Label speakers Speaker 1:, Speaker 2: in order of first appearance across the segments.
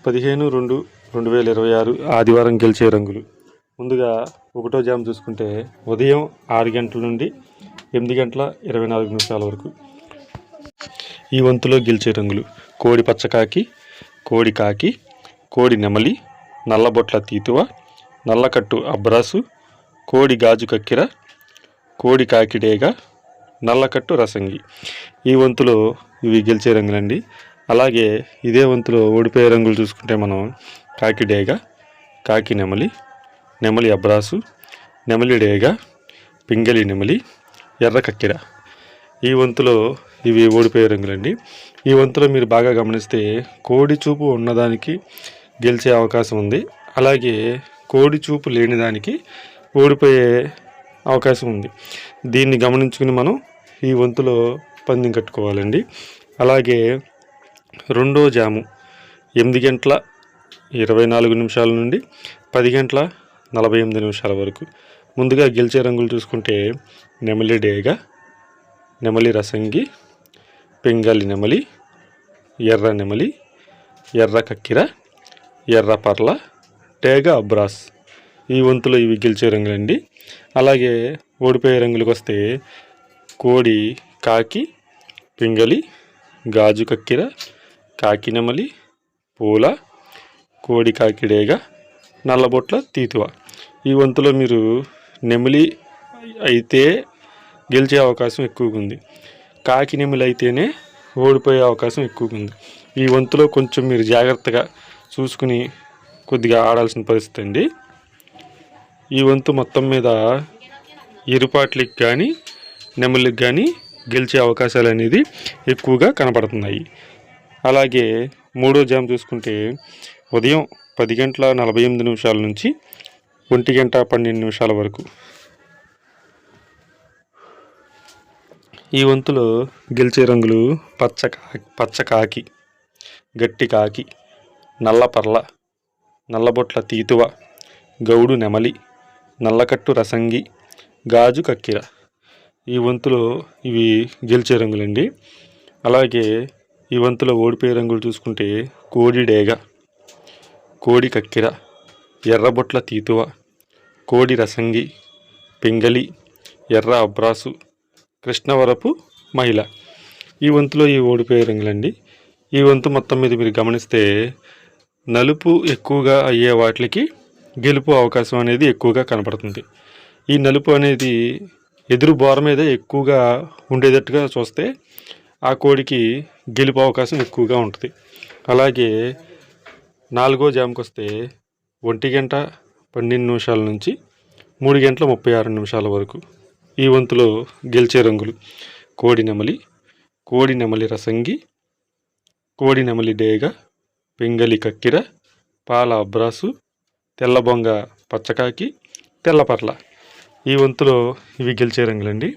Speaker 1: 15/2/2026 ఆదివారం గెలిచే రంగులు. ముందుగా ఒకటో జామ్ చూసుకుంటే ఉదయం 6 గంటల నుండి 8 గంటల 24 నిమిషాల వరకు. ఈ వంతులో గెలిచే రంగులు కోడి పచ్చకాకి, కోడి కాకి, కోడి నెమలి, నల్లబొట్ల తీతువ, నల్లకట్టు అబ్రాసు, కోడి గాజు కక్కిర, కోడి కాకిడేగ, నల్లకట్టు రసంగి. ఈ వంతులో ఇవి గెలిచే రంగులండి. అలాగే ఇదే వంతులో ఓడిపోయే రంగులు చూసుకుంటే మనం కాకిడేగ, కాకి నెమలి, నెమలి అబ్రాసు, నెమలి డేగ, పింగళి నెమలి, ఎర్ర కక్కిర. ఈ వంతులో ఇవి ఓడిపోయే రంగులండి. ఈ వంతులో మీరు బాగా గమనిస్తే కోడి చూపు ఉన్నదానికి గెలిచే అవకాశం ఉంది. అలాగే కోడి చూపు లేని దానికి ఓడిపోయే అవకాశం ఉంది. దీన్ని గమనించుకుని మనం ఈ వంతులో పందెం కట్టుకోవాలండి. అలాగే రెండో జాము 8 గంటల 24 నిమిషాల నుండి 10 గంటల 48 నిమిషాల వరకు. ముందుగా గెలిచే రంగులు చూసుకుంటే నెమలి డేగ, నెమలి రసంగి, పింగళి నెమలి, ఎర్ర నెమలి, ఎర్ర కక్కిర, ఎర్ర పర్ల, డేగ అబ్రాస్. ఈ వంతులో ఇవి గెలిచే రంగులండి. అలాగే ఓడిపోయే రంగులకు వస్తే కోడి కాకి, పింగళి, గాజు కక్కిర, కాకి నెమలి, పూల, కోడి కాకిడేగ, నల్లబొట్ల తీతువ. ఈ వంతులో మీరు నెమలి అయితే గెలిచే అవకాశం ఎక్కువగా ఉంది. కాకి నెమలి అయితేనే ఓడిపోయే అవకాశం ఎక్కువగా ఉంది. ఈ వంతులో కొంచెం మీరు జాగ్రత్తగా చూసుకుని కొద్దిగా ఆడాల్సిన పరిస్థితి అండి. ఈ వంతు మొత్తం మీద ఇరుపాట్లకి కానీ నెమలికి కానీ గెలిచే అవకాశాలు అనేది ఎక్కువగా కనపడుతున్నాయి. అలాగే మూడో జామ్ చూసుకుంటే ఉదయం 10 గంటల 48 నిమిషాల నుంచి 1 గంట 12 నిమిషాల వరకు. ఈ వంతులో గెలిచే రంగులు పచ్చకాకి, గట్టి కాకి, నల్లపర్ల, నల్లబొట్ల తీతువ, గౌడు నెమలి, నల్లకట్టు రసంగి, గాజు కక్కిర. ఈ వంతులో ఇవి గెలిచే రంగులండి. అలాగే ఈ వంతులో ఓడిపోయే రంగులు చూసుకుంటే కోడి డేగ, కోడి కక్కిర, ఎర్రబొట్ల తీతువ, కోడి రసంగి, పింగళి, ఎర్ర అబ్రాసు, కృష్ణవరపు మహిళ. ఈ వంతులో ఈ ఓడిపోయే రంగులండి. ఈ వంతు మొత్తం మీద మీరు గమనిస్తే నలుపు ఎక్కువగా అయ్యే వాటికి గెలుపు అవకాశం అనేది ఎక్కువగా కనపడుతుంది. ఈ నలుపు అనేది ఎదురు బోర మీద ఎక్కువగా ఉండేటట్టుగా చూస్తే ఆ కోడికి గెలుపు అవకాశం ఎక్కువగా ఉంటుంది. అలాగే నాలుగో జామ్కి వస్తే 1 గంట 12 నిమిషాల నుంచి 3 గంటల 36 నిమిషాల వరకు. ఈ వంతులో గెలిచే రంగులు కోడి నెమలి, కోడి నెమలి రసంగి, కోడి నెమలి డేగ, పింగళి కక్కిర, పాల అబ్రాసు, తెల్లబొంగ పచ్చకాకి, తెల్లపర్ల. ఈ వంతులో ఇవి గెలిచే రంగులండి.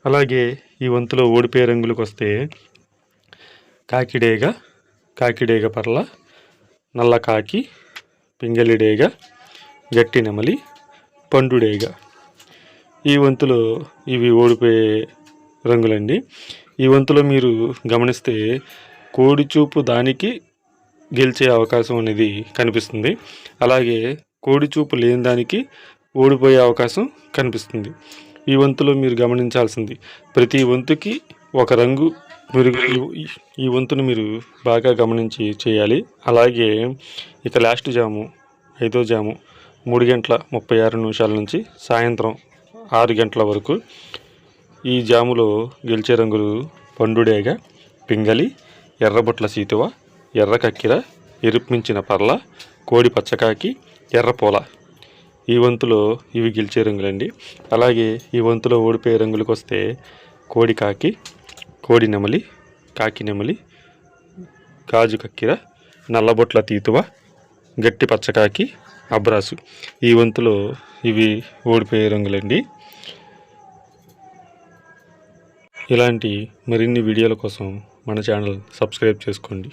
Speaker 1: అలాగే ఈ వంతులో ఓడిపోయే రంగులకు వస్తే కాకిడేగ, కాకిడేగ పర్ల, నల్ల కాకి, పింగళి డేగ, గట్టి నెమలి, పండుడేగ. ఈ వంతులో ఇవి ఓడిపోయే రంగులండి. ఈ వంతులో మీరు గమనిస్తే కోడి చూపు దానికి గెలిచే అవకాశం అనేది కనిపిస్తుంది. అలాగే కోడి చూపు లేని దానికి ఓడిపోయే అవకాశం కనిపిస్తుంది. ఈ వంతులో మీరు గమనించాల్సింది ప్రతి వంతుకి ఒక రంగు. మీరు ఈ వంతును మీరు బాగా గమనించి చేయాలి. అలాగే ఇక లాస్ట్ జాము 5వ జాము 3 గంటల 36 నిమిషాల నుంచి సాయంత్రం 6 గంటల వరకు. ఈ జాములో గెలిచే రంగులు పండుడేగ, పింగళి, ఎర్రబొట్ల సీతువ, ఎర్ర కక్కిర, ఎరుపుమించిన పర్ల, కోడి పచ్చకాకి, ఎర్రపూల. ఈ వంతులో ఇవి గెలిచే రంగులండి. అలాగే ఈ వంతులో ఓడిపోయే రంగులకు వస్తే కోడి కాకి, కోడి నెమలి, కాకి నెమలి, గాజు కక్కిర, నల్లబొట్ల తీతువ, గట్టి పచ్చకాకి, అబ్రాసు. ఈ వంతులో ఇవి ఓడిపోయే రంగులండి. ఇలాంటి మరిన్ని వీడియోల కోసం మన ఛానల్ సబ్స్క్రైబ్ చేసుకోండి.